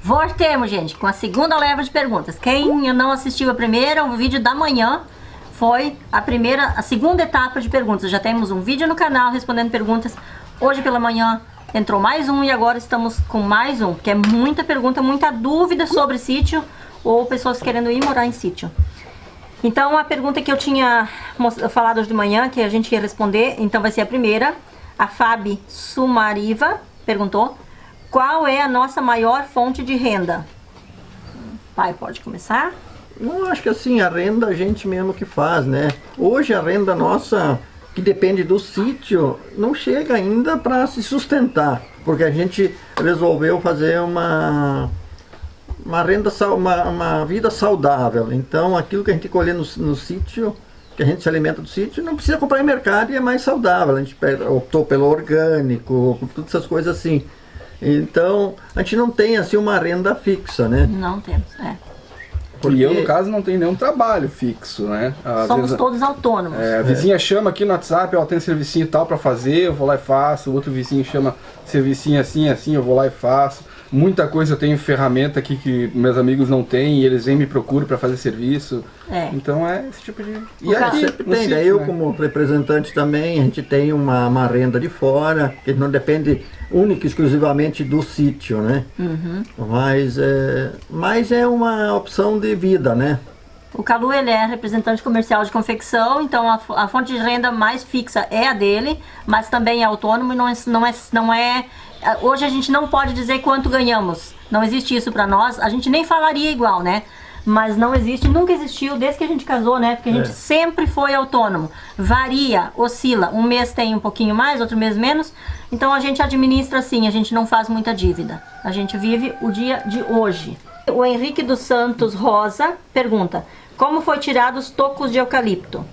Voltemos, gente, com a segunda leva de perguntas. Quem não assistiu a primeira, o vídeo da manhã foi a segunda etapa de perguntas. Já temos um vídeo no canal respondendo perguntas. Hoje pela manhã entrou mais um e agora estamos com mais um, que é muita pergunta, muita dúvida sobre sítio ou pessoas querendo ir morar em sítio. Então a pergunta que eu tinha falado hoje de manhã, que a gente ia responder, então vai ser a primeira. A Fabi Sumariva perguntou: qual é a nossa maior fonte de renda? Pai, pode começar? Eu acho que assim, a renda a gente mesmo que faz, né? Hoje a renda nossa, que depende do sítio, não chega ainda para se sustentar, porque a gente resolveu fazer uma vida saudável. Então aquilo que a gente colhe no sítio, que a gente se alimenta do sítio, não precisa comprar em mercado e é mais saudável. A gente optou pelo orgânico, todas essas coisas assim. Então a gente não tem assim uma renda fixa, né? Não temos, Porque... E eu, no caso, não tenho nenhum trabalho fixo, né? Somos todos autônomos. A vizinha chama aqui no WhatsApp, tem servicinho tal para fazer, eu vou lá e faço. O outro vizinho chama servicinho assim, eu vou lá e faço. Muita coisa eu tenho ferramenta aqui que meus amigos não têm e eles vêm me procuram para fazer serviço. Então é esse tipo de... E aqui sempre tem, né? Eu como representante também, a gente tem uma renda de fora, que não depende única e exclusivamente do sítio, né? Mas é uma opção de vida, né? O Calu, ele é representante comercial de confecção, então a fonte de renda mais fixa é a dele, mas também é autônomo e não é... Hoje a gente não pode dizer quanto ganhamos, não existe isso pra nós, a gente nem falaria igual, né? Mas não existe, nunca existiu desde que a gente casou, né? Porque a gente sempre foi autônomo, varia, oscila, um mês tem um pouquinho mais, outro mês menos, então a gente administra assim, a gente não faz muita dívida, a gente vive o dia de hoje. O Henrique dos Santos Rosa pergunta: como foi tirado os tocos de eucalipto?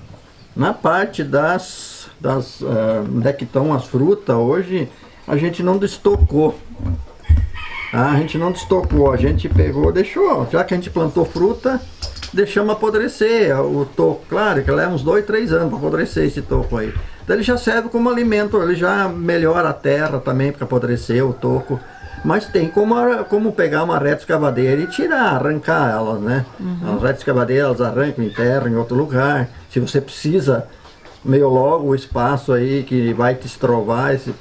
Na parte onde é que estão as frutas hoje, a gente não destocou. A gente pegou, deixou, já que a gente plantou fruta, deixamos apodrecer o toco. Claro que leva uns 2, 3 anos para apodrecer esse toco aí. Então ele já serve como alimento, ele já melhora a terra também para apodrecer o toco. Mas tem como pegar uma reta escavadeira e arrancar elas, né? As retas escavadeiras arrancam em terra, em outro lugar. Se você precisa meio logo o espaço aí que vai te estrovar esse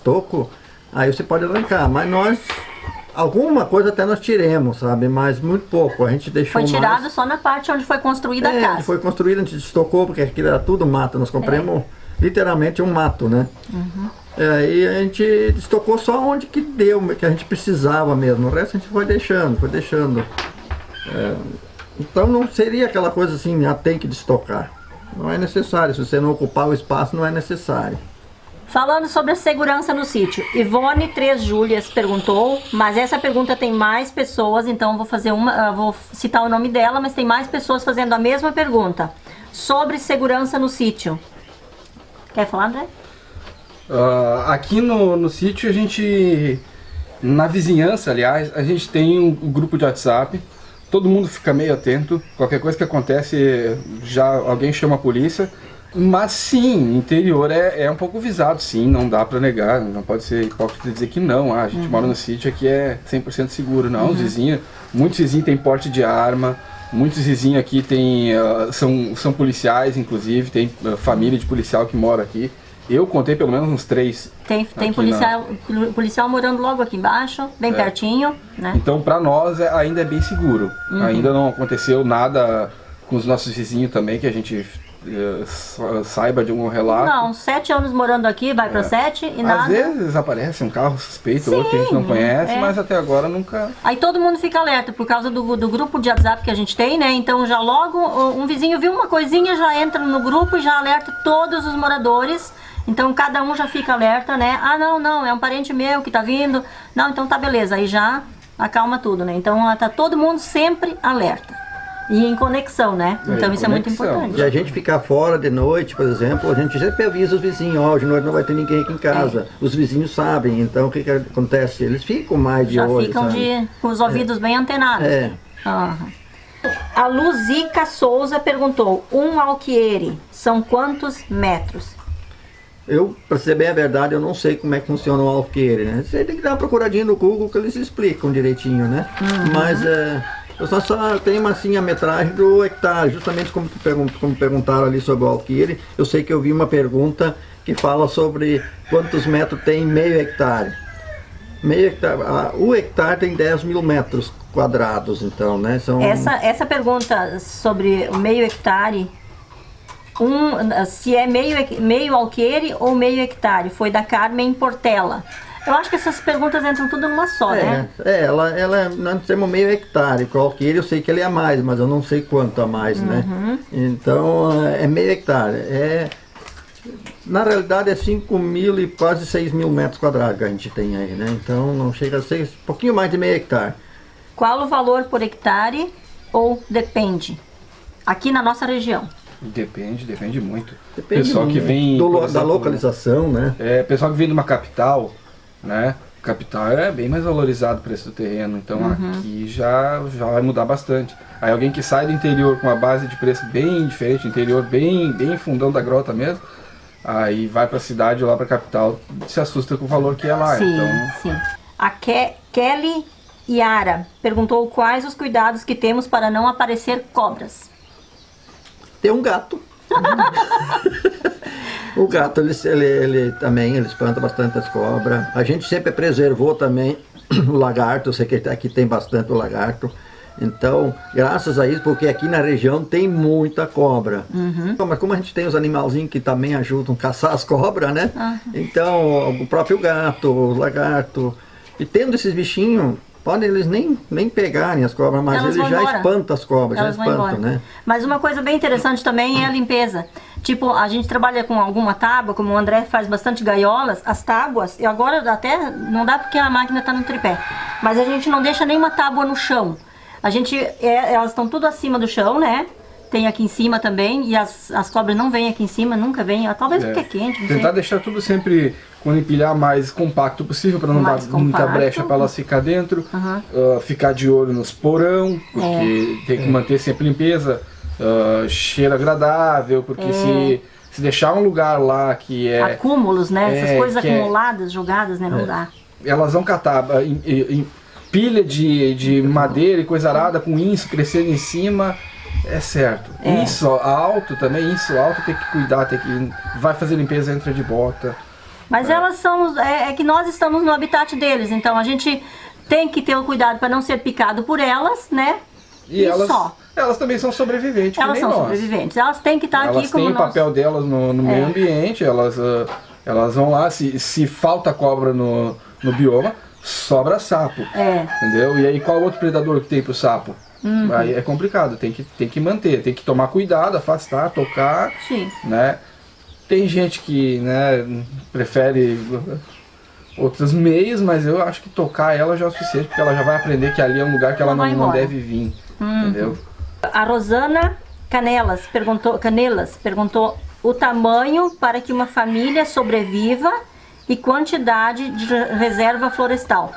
toco, aí você pode arrancar. Mas alguma coisa até nós tiremos, sabe? Mas muito pouco, a gente deixou. Foi tirado só na parte onde foi construída a casa. Foi construída, a gente estocou, porque aquilo era tudo mato, nós compramos literalmente um mato, né? E a gente estocou só onde que deu, que a gente precisava mesmo, o resto a gente foi deixando. Então não seria aquela coisa assim, tem que destocar. Não é necessário, se você não ocupar o espaço, não é necessário. Falando sobre a segurança no sítio, Ivone 3 Júlias perguntou, mas essa pergunta tem mais pessoas, então vou citar o nome dela, mas tem mais pessoas fazendo a mesma pergunta sobre segurança no sítio. Quer falar, André? Aqui no sítio a gente, na vizinhança aliás, a gente tem um grupo de WhatsApp, todo mundo fica meio atento, qualquer coisa que acontece já alguém chama a polícia, mas sim, interior é um pouco visado, sim, não dá pra negar, não pode ser hipócrita dizer que não, a gente mora no sítio aqui é 100% seguro, não, os vizinhos, muitos vizinhos têm porte de arma, muitos vizinhos aqui são policiais, inclusive, tem família de policial que mora aqui. Eu contei pelo menos uns 3. Tem policial morando logo aqui embaixo, bem pertinho, né? Então pra nós ainda é bem seguro. Ainda não aconteceu nada com os nossos vizinhos também, que a gente saiba de algum relato. Não, 7 anos morando aqui, vai pra 7 e nada. Às vezes aparece um carro suspeito, outro que a gente não conhece, mas até agora nunca... Aí todo mundo fica alerta por causa do grupo de WhatsApp que a gente tem, né? Então já logo um vizinho viu uma coisinha, já entra no grupo e já alerta todos os moradores. Então cada um já fica alerta, né? Ah, não, é um parente meu que tá vindo. Não, então tá beleza, aí já acalma tudo, né? Então tá todo mundo sempre alerta. E em conexão, né? Então isso é muito importante. E a gente ficar fora de noite, por exemplo, a gente sempre avisa os vizinhos, hoje de noite não vai ter ninguém aqui em casa. Os vizinhos sabem, então o que acontece? Eles ficam mais de olho, já ficam com os ouvidos bem antenados. A Luzica Souza perguntou, um alqueire são quantos metros? Pra ser bem a verdade, eu não sei como é que funciona o alqueire, né? Você tem que dar uma procuradinha no Google que eles explicam direitinho, né? Mas eu só tenho assim a metragem do hectare, justamente como perguntaram ali sobre o alqueire. Eu sei que eu vi uma pergunta que fala sobre quantos metros tem meio hectare. Meio hectare, o hectare tem 10 mil metros quadrados, então, né? Essa pergunta sobre o meio hectare, se é meio alqueire ou meio hectare, foi da Carmen Portela. Eu acho que essas perguntas entram tudo numa só, né? Nós temos meio hectare, com o alqueire eu sei que ele é a mais, mas eu não sei quanto a mais, né? Então, é meio hectare. Na realidade é 5 mil e quase 6 mil metros quadrados que a gente tem aí, né? Então não chega a ser um pouquinho mais de meio hectare. Qual o valor por hectare ou depende? Aqui na nossa região. Depende muito. Depende pessoal muito, que vem da localização, né? Pessoal que vem de uma capital, né? Capital é bem mais valorizado o preço do terreno, então aqui já vai mudar bastante. Aí alguém que sai do interior com uma base de preço bem diferente, interior bem fundão da grota mesmo, aí vai para a cidade ou lá para a capital, se assusta com o valor que é lá. Sim. A Kelly Yara perguntou quais os cuidados que temos para não aparecer cobras. Tem um gato. O gato, ele também espanta bastante as cobras. A gente sempre preservou também o lagarto, eu sei que aqui tem bastante o lagarto. Então, graças a isso, porque aqui na região tem muita cobra. Mas como a gente tem os animalzinhos que também ajudam a caçar as cobras, né? Então, o próprio gato, o lagarto. E tendo esses bichinhos, podem eles nem pegarem as cobras, mas eles já espantam as cobras, já espantam, né? Mas uma coisa bem interessante também é a limpeza. Tipo, a gente trabalha com alguma tábua, como o André faz bastante gaiolas, as tábuas, e agora até não dá porque a máquina está no tripé, mas a gente não deixa nenhuma tábua no chão. Elas estão tudo acima do chão, né? Tem aqui em cima também, e as cobras não vêm aqui em cima, nunca vêm, talvez porque é quente, não Tentar sei. deixar tudo sempre, quando empilhar, mais compacto possível, para não dar muita brecha para elas ficar dentro. Ficar de olho nos porão, porque tem que manter sempre limpeza, cheiro agradável, porque se deixar um lugar lá que é... Acúmulos, né? Essas coisas acumuladas, jogadas, né? Não dá. Elas vão catar pilha de madeira e coisa arada com isso crescendo em cima. É certo. Isso alto também, tem que cuidar, vai fazer limpeza, entra de bota. Mas elas são, que nós estamos no habitat deles, então a gente tem que ter o cuidado para não ser picado por elas, né? E elas também são sobreviventes, elas são sobreviventes, elas têm que estar aqui como elas têm o papel delas no meio ambiente, elas vão lá, se falta cobra no bioma, sobra sapo, entendeu? E aí qual outro predador que tem pro sapo? Aí é complicado, tem que manter, tem que tomar cuidado, afastar, tocar, né? Tem gente que, né, prefere outros meios, mas eu acho que tocar ela já é o suficiente, porque ela já vai aprender que ali é um lugar que ela não deve vir, entendeu? A Rosana Canelas perguntou o tamanho para que uma família sobreviva e quantidade de reserva florestal.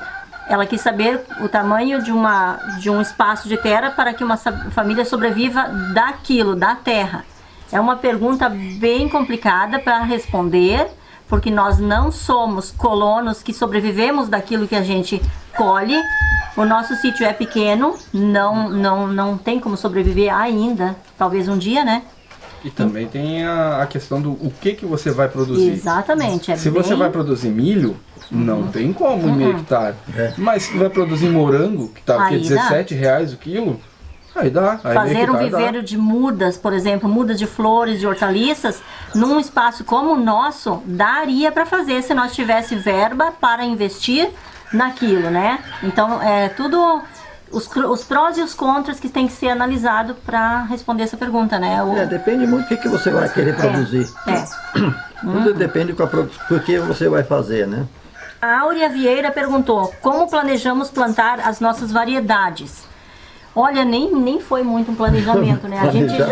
Ela quis saber o tamanho de um espaço de terra para que uma família sobreviva daquilo, da terra. É uma pergunta bem complicada para responder, porque nós não somos colonos que sobrevivemos daquilo que a gente colhe. O nosso sítio é pequeno, não tem como sobreviver ainda, talvez um dia, né? E também tem a questão do o que você vai produzir. Exatamente. Se você vai produzir milho, não tem como em meio hectare. Mas se vai produzir morango, que está R$17 o quilo, aí dá. Aí fazer um viveiro de mudas, por exemplo, mudas de flores, de hortaliças, num espaço como o nosso, daria para fazer se nós tivesse verba para investir naquilo, né? Então, é tudo... Os prós e os contras que tem que ser analisado para responder essa pergunta, né? Depende muito do que você vai querer produzir. Tudo depende do que você vai fazer, né? A Áurea Vieira perguntou, como planejamos plantar as nossas variedades? Olha, nem foi muito um planejamento, né?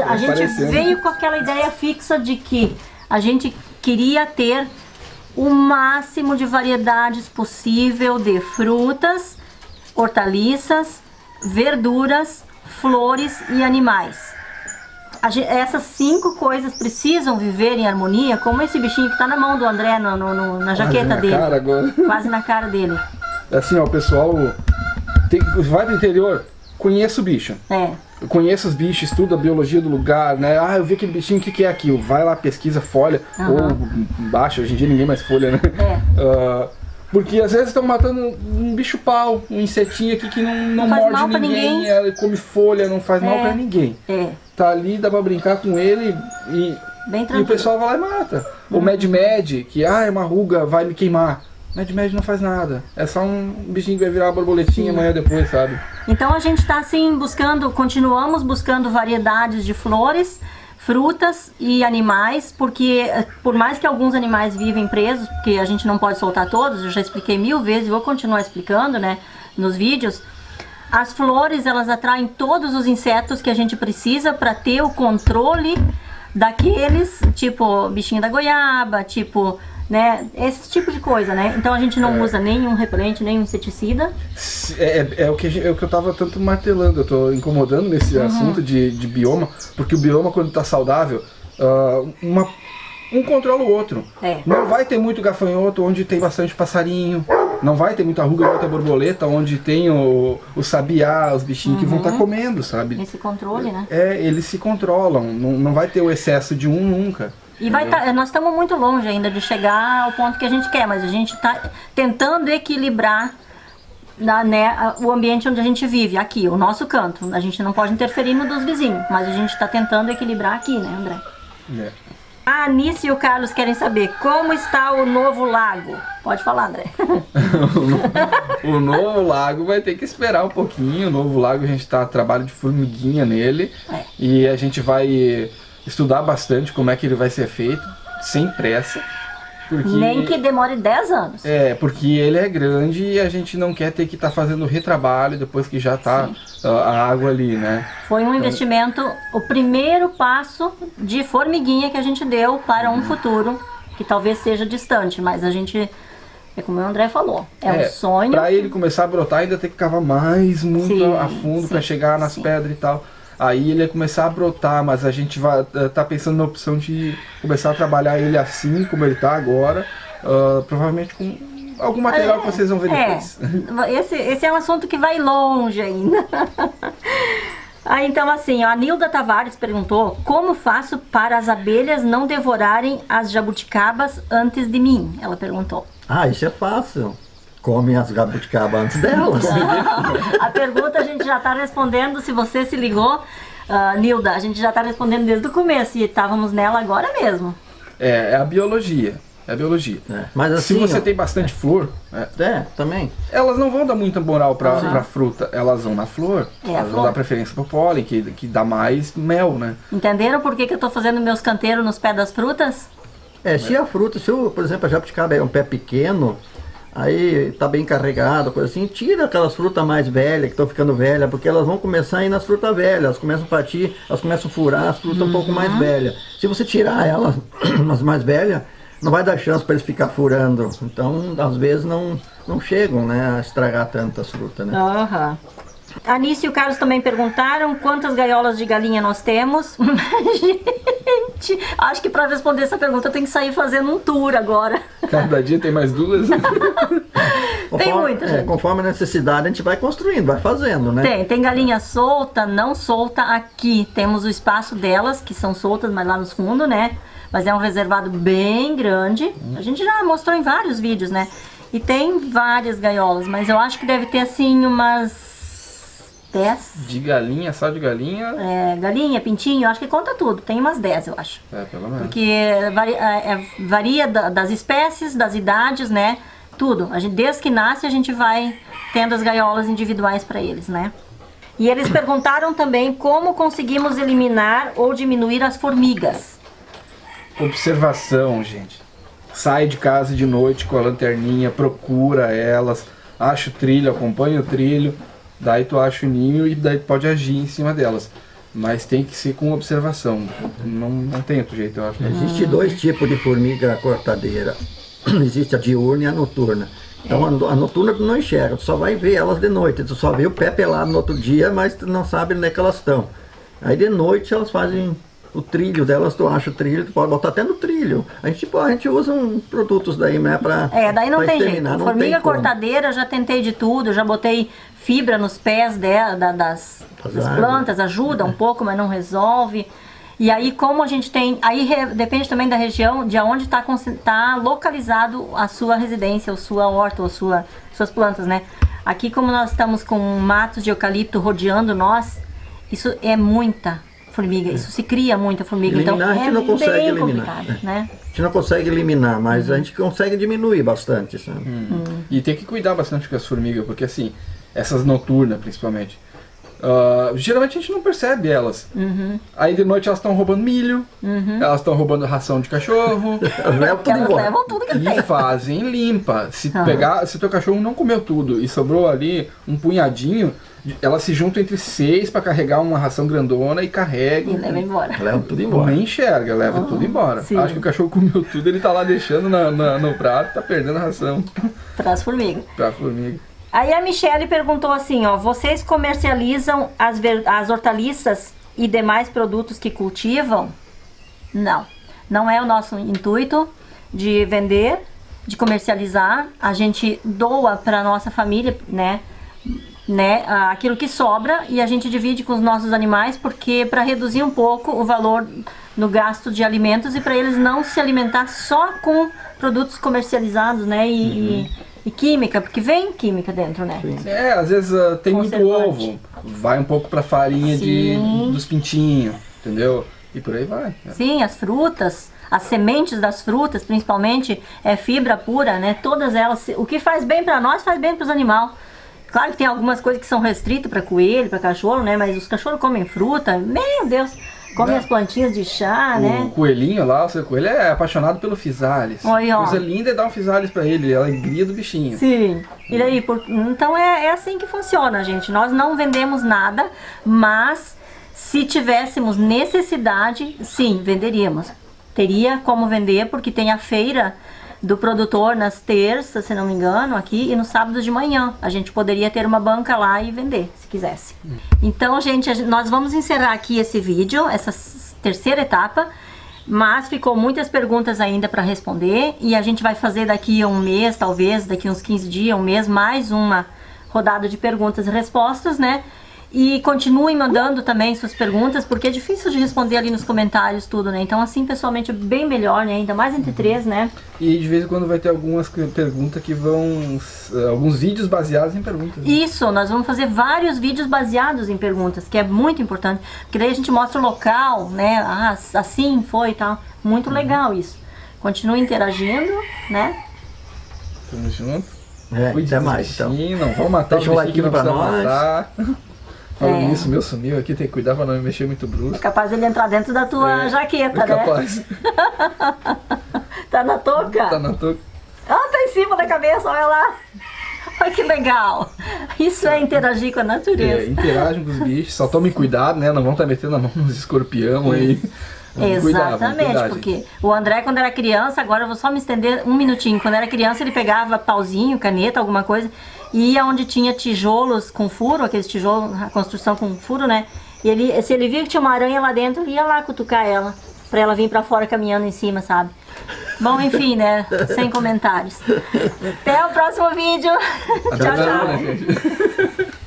A gente veio com aquela ideia fixa de que a gente queria ter o máximo de variedades possível de frutas, hortaliças, verduras, flores e animais. essas 5 coisas precisam viver em harmonia, como esse bichinho que tá na mão do André, na jaqueta dele. Cara agora. Quase na cara dele. Assim, ó, o pessoal vai pro interior, conheça o bicho. Conheça os bichos, estuda a biologia do lugar, né? Ah, eu vi aquele bichinho, o que é aquilo? Vai lá, pesquisa, folha, ou baixa, hoje em dia ninguém mais folha, né? Porque às vezes estão matando um bicho pau, um insetinho aqui que não morde ninguém, ela come folha, não faz mal pra ninguém. Tá ali, dá pra brincar com ele e o pessoal vai lá e mata. O Mad, que é uma ruga, vai me queimar. Mad não faz nada. É só um bichinho que vai virar uma borboletinha amanhã depois, sabe? Então a gente tá assim continuamos buscando variedades de flores, frutas e animais, porque por mais que alguns animais vivem presos, porque a gente não pode soltar todos, eu já expliquei 1000 vezes e vou continuar explicando, né, nos vídeos. As flores, elas atraem todos os insetos que a gente precisa para ter o controle daqueles, tipo bichinho da goiaba, tipo, né, esse tipo de coisa, né? Então a gente não usa nenhum repelente, nenhum inseticida. É o que eu tava tanto martelando, eu tô incomodando nesse assunto de bioma, porque o bioma, quando tá saudável, um controla o outro. Não vai ter muito gafanhoto onde tem bastante passarinho, não vai ter muita ruga, muita borboleta onde tem o sabiá, os bichinhos que vão estar comendo, sabe? Esse controle, né? Eles se controlam, não vai ter o excesso de um nunca. E nós estamos muito longe ainda de chegar ao ponto que a gente quer, mas a gente está tentando equilibrar o ambiente onde a gente vive, aqui, o nosso canto. A gente não pode interferir no dos vizinhos, mas a gente está tentando equilibrar aqui, né, André? A Anice e o Carlos querem saber como está o novo lago. Pode falar, André. O novo lago vai ter que esperar um pouquinho. O novo lago, a gente está a trabalho de formiguinha nele. E a gente vai estudar bastante como é que ele vai ser feito, sem pressa. Porque, nem que demore 10 anos. Porque ele é grande e a gente não quer ter que estar fazendo retrabalho depois que já está a água ali, né? Foi um investimento, o primeiro passo de formiguinha que a gente deu para um futuro que talvez seja distante, mas a gente, como o André falou, um sonho. Para ele começar a brotar, ainda tem que cavar muito a fundo para chegar nas pedras e tal. Aí ele ia começar a brotar, mas a gente tá pensando na opção de começar a trabalhar ele assim, como ele tá agora, provavelmente com algum material que vocês vão ver depois. Esse é um assunto que vai longe ainda. Então assim, a Nilda Tavares perguntou: como faço para as abelhas não devorarem as jabuticabas antes de mim? Ela perguntou. Isso é fácil. Come as jabuticabas antes delas. A pergunta a gente já está respondendo, se você se ligou, Nilda, a gente já está respondendo desde o começo e estávamos nela agora mesmo. É a biologia. Mas assim, se você tem bastante flor, também. Elas não vão dar muita moral pra fruta, elas vão na flor. Elas vão dar preferência pro pólen, que dá mais mel, né? Entenderam por que eu estou fazendo meus canteiros nos pés das frutas? Se a fruta, por exemplo, a jabuticaba é um pé pequeno, aí tá bem carregado, coisa assim, tira aquelas frutas mais velhas, que estão ficando velhas, porque elas vão começar a ir nas frutas velhas, elas começam a partir, elas começam a furar as frutas um pouco mais velhas. Se você tirar elas, as mais velhas, não vai dar chance para eles ficar furando. Então, às vezes, não chegam, né, a estragar tantas frutas, né? A Anice e o Carlos também perguntaram quantas gaiolas de galinha nós temos. Gente, acho que para responder essa pergunta eu tenho que sair fazendo um tour agora. Cada dia tem mais 2? Tem muita, gente. Conforme a necessidade a gente vai construindo, vai fazendo, né? Tem galinha solta, não solta aqui. Temos o espaço delas, que são soltas, mas lá nos fundos, né? Mas é um reservado bem grande. A gente já mostrou em vários vídeos, né? E tem várias gaiolas, mas eu acho que deve ter assim umas 10. De galinha, só de galinha? Galinha, pintinho, acho que conta tudo. Tem umas 10, eu acho. Pelo menos. Porque varia das espécies, das idades, né? Tudo. Desde que nasce, a gente vai tendo as gaiolas individuais para eles, né? E eles perguntaram também como conseguimos eliminar ou diminuir as formigas. Observação, gente. Sai de casa de noite com a lanterninha, procura elas, acha o trilho, acompanha o trilho. Daí tu acha o ninho e daí tu pode agir em cima delas. Mas tem que ser com observação. Não tem outro jeito, eu acho. Existe 2 tipos de formiga cortadeira. Existe a diurna e a noturna. Então a noturna tu não enxerga, tu só vai ver elas de noite. Tu só vê o pé pelado no outro dia, mas tu não sabe onde é que elas estão. Aí de noite elas fazem o trilho delas, tu acha o trilho, tu pode botar até no trilho. A gente usa produtos daí, né, pra daí não pra tem jeito. exterminar, não Formiga tem como. cortadeira, já tentei de tudo, já botei fibra nos pés das plantas, ajuda um pouco, mas não resolve. E aí, como a gente tem... Aí depende também da região, de onde está localizado a sua residência, a sua horta, ou suas plantas, né? Aqui, como nós estamos com matos de eucalipto rodeando nós, isso é muita formiga, isso se cria muita formiga. Eliminar, então a gente é não consegue bem eliminar, complicado, né? A gente não consegue eliminar, mas a gente consegue diminuir bastante, sabe? E tem que cuidar bastante com as formigas, porque assim, essas noturnas principalmente, geralmente a gente não percebe elas. Aí de noite elas estão roubando milho, elas estão roubando ração de cachorro. Porque elas levam tudo que tem. E fazem limpa. Se teu cachorro não comeu tudo e sobrou ali um punhadinho, elas se juntam entre 6 para carregar uma ração grandona e carregam. E leva embora. Leva tudo embora. Nem enxerga, leva tudo embora. Sim. Acho que o cachorro comeu tudo, ele tá lá deixando no prato, tá perdendo a ração Para as formigas. pra formiga. Aí a Michele perguntou assim, ó, vocês comercializam as hortaliças e demais produtos que cultivam? Não, não é o nosso intuito de vender, de comercializar. A gente doa para nossa família, né, aquilo que sobra, e a gente divide com os nossos animais, porque para reduzir um pouco o valor no gasto de alimentos e para eles não se alimentar só com produtos comercializados, né, e química, porque vem química dentro, né? Às vezes tem muito Conservante. ovo, vai um pouco pra farinha Sim. dos pintinhos, entendeu? E por aí vai. Sim, as frutas, as sementes das frutas, principalmente, é fibra pura, né? Todas elas, o que faz bem para nós, faz bem para os animais. Claro que tem algumas coisas que são restritas para coelho, para cachorro, né? Mas os cachorros comem fruta, meu Deus, comem as plantinhas de chá, né? O coelhinho lá, o seu coelho é apaixonado pelo Physalis. Olha, ó. Coisa linda é dar um Physalis pra ele, a alegria do bichinho. Sim. E daí, então é assim que funciona, gente. Nós não vendemos nada, mas se tivéssemos necessidade, sim, venderíamos. Teria como vender, porque tem a feira do produtor nas terças, se não me engano, aqui, e no sábado de manhã. A gente poderia ter uma banca lá e vender, se quisesse. Então, gente, nós vamos encerrar aqui esse vídeo, essa terceira etapa, mas ficou muitas perguntas ainda para responder, e a gente vai fazer daqui a um mês, talvez, daqui uns 15 dias, um mês, mais uma rodada de perguntas e respostas, né? E continuem mandando também suas perguntas, porque é difícil de responder ali nos comentários tudo, né? Então assim, pessoalmente, é bem melhor, né? Ainda mais entre 3, né? E de vez em quando vai ter algumas perguntas que vão... alguns vídeos baseados em perguntas. Né? Isso, nós vamos fazer vários vídeos baseados em perguntas, que é muito importante. Porque daí a gente mostra o local, né? Ah, assim foi e tal. Muito legal isso. Continue interagindo, né? Tamo junto. Cuide até mais, então. Não vamos matar Deixa o um bichinho que não like precisa pra matar. Falando nisso, meu sumiu aqui, tem que cuidar pra não me mexer muito brusco. É capaz dele entrar dentro da tua jaqueta, É capaz. né? Tá na touca? Tá na touca. Ah, tá em cima da cabeça, olha lá. Olha que legal. Isso é interagir com a natureza. Interagem com os bichos, só tomem cuidado, né? Não vão estar metendo a mão nos escorpião aí. Exatamente, porque o André, quando era criança, agora eu vou só me estender um minutinho. Quando era criança, ele pegava pauzinho, caneta, alguma coisa, e ia onde tinha tijolos com furo, aqueles tijolos, a construção com furo, né? E se ele via que tinha uma aranha lá dentro, ele ia lá cutucar ela, pra ela vir pra fora caminhando em cima, sabe? Bom, enfim, né? Sem comentários. Até o próximo vídeo. Tchau, tchau. Né, gente?